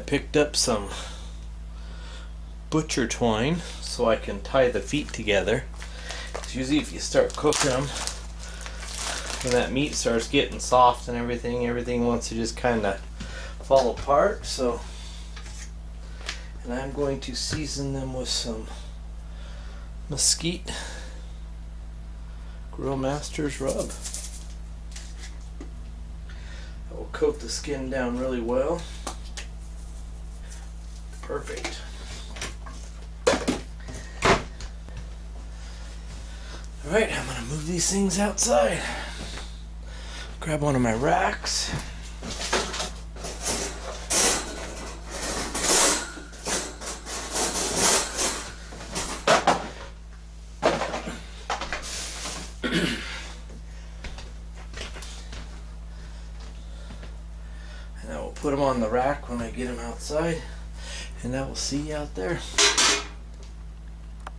picked up some butcher twine so I can tie the feet together. It's usually if you start cooking them, when that meat starts getting soft and everything wants to just kind of fall apart. So, and I'm going to season them with some mesquite Grill Masters rub. That will coat the skin down really well. Perfect. Alright, I'm going to move these things outside. Grab one of my racks. And I will put them on the rack when I get them outside. And I will see you out there.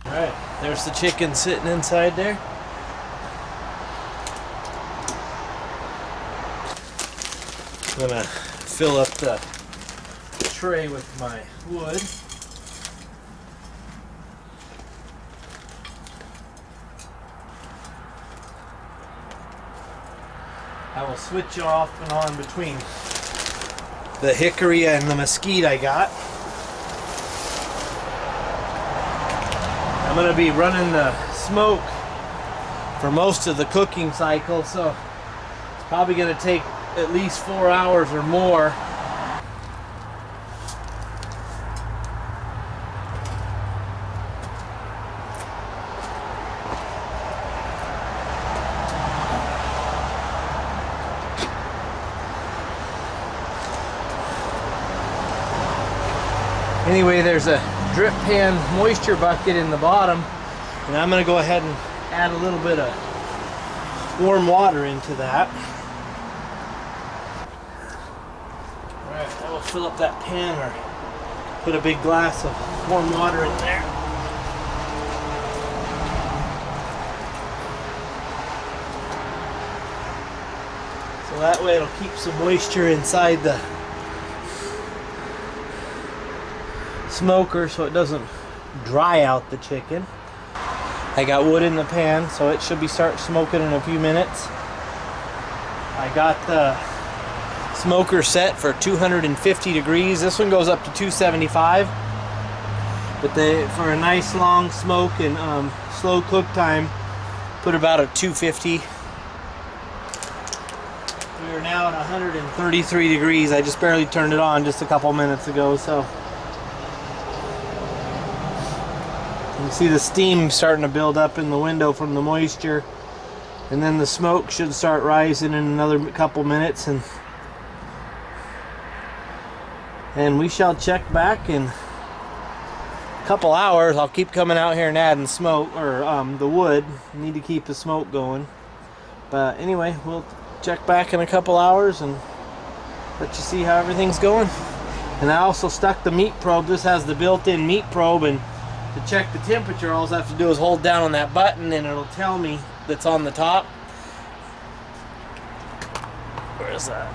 Alright, there's the chicken sitting inside there. I'm gonna fill up the tray with my wood. I will switch off and on between the hickory and the mesquite I got. I'm going to be running the smoke for most of the cooking cycle, so it's probably going to take at least 4 hours or more. Anyway, there's a drip pan moisture bucket in the bottom, and I'm going to go ahead and add a little bit of warm water into that. Alright, I will fill up that pan or put a big glass of warm water in there. So that way it'll keep some moisture inside the smoker so it doesn't dry out the chicken. I got wood in the pan, so it should be start smoking in a few minutes. I got the smoker set for 250 degrees. This one goes up to 275, but for a nice long smoke and slow cook time, put about a 250. We are now at 133 degrees. I just barely turned it on just a couple minutes ago, so you can see the steam starting to build up in the window from the moisture, and then the smoke should start rising in another couple minutes, and we shall check back in a couple hours. I'll keep coming out here and adding smoke, or the wood. Need to keep the smoke going. But anyway, we'll check back in a couple hours and let you see how everything's going. And I also stuck the meat probe. This has the built-in meat probe, and to check the temperature, all I have to do is hold down on that button and it'll tell me that's on the top. Where is that?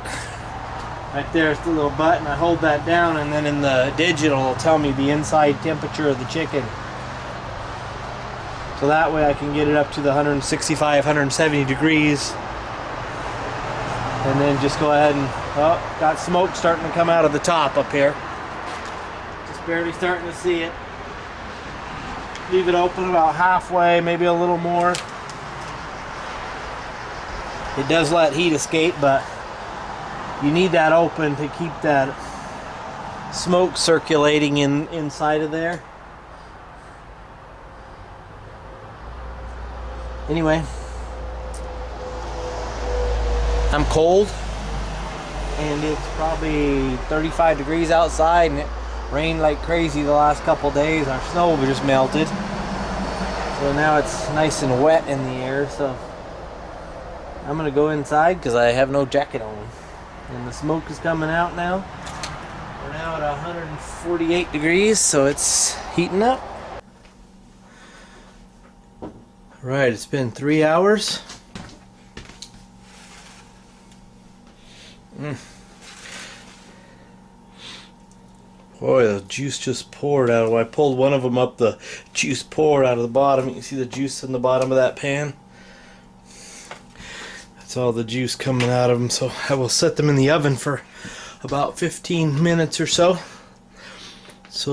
Right there's the little button. I hold that down, and then in the digital it'll tell me the inside temperature of the chicken. So that way I can get it up to the 165, 170 degrees. And then just go ahead and, oh, got smoke starting to come out of the top up here. Just barely starting to see it. Leave it open about halfway, maybe a little more. It does let heat escape, but you need that open to keep that smoke circulating inside of there. Anyway, I'm cold, and it's probably 35 degrees outside, and it rained like crazy the last couple days. Our snow just melted, so now it's nice and wet in the air. So I'm gonna go inside because I have no jacket on, and the smoke is coming out now. We're now at 148 degrees, so it's heating up. Right, it's been 3 hours. Boy, the juice just poured out. When I pulled one of them up, the juice poured out of the bottom. You can see the juice in the bottom of that pan. That's all the juice coming out of them. So I will set them in the oven for about 15 minutes or so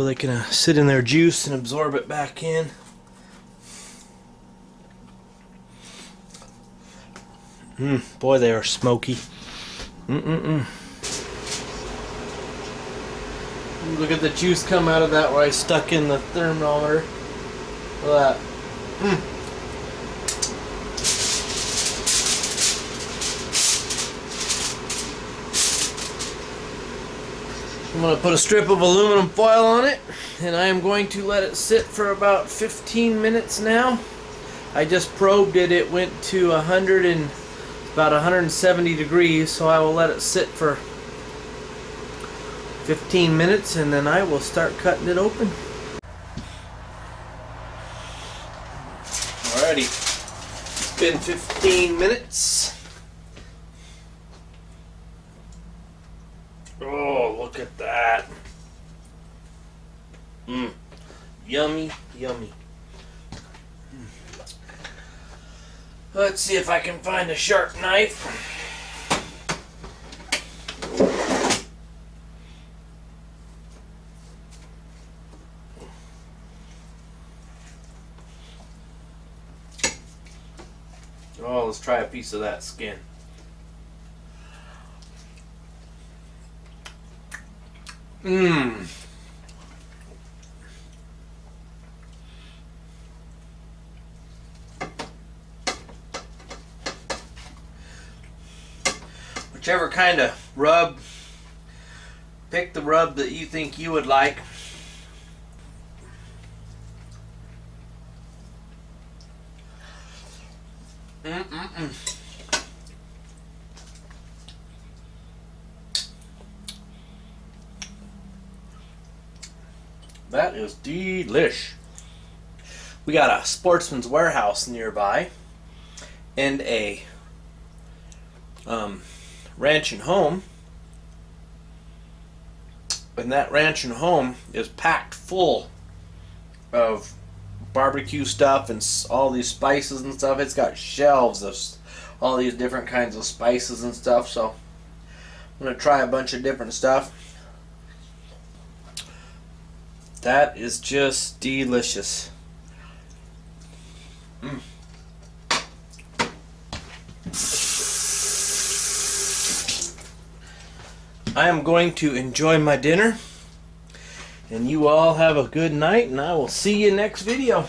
they can sit in their juice and absorb it back in. Boy, they are smoky. Look at the juice come out of that where I stuck in the thermometer. Look at that. I'm going to put a strip of aluminum foil on it, and I am going to let it sit for about 15 minutes now. I just probed it. It went to about 170 degrees, so I will let it sit for 15 minutes, and then I will start cutting it open. Alrighty, it's been 15 minutes. Oh, look at that. Yummy, yummy. Let's see if I can find a sharp knife. Oh, let's try a piece of that skin. Whichever kind of rub, pick the rub that you think you would like. That is delish. We got a Sportsman's Warehouse nearby and a Ranch and Home, and that Ranch and Home is packed full of barbecue stuff and all these spices and stuff. It's got shelves of all these different kinds of spices and stuff, so I'm going to try a bunch of different stuff. That is just delicious. I am going to enjoy my dinner, and you all have a good night, and I will see you next video.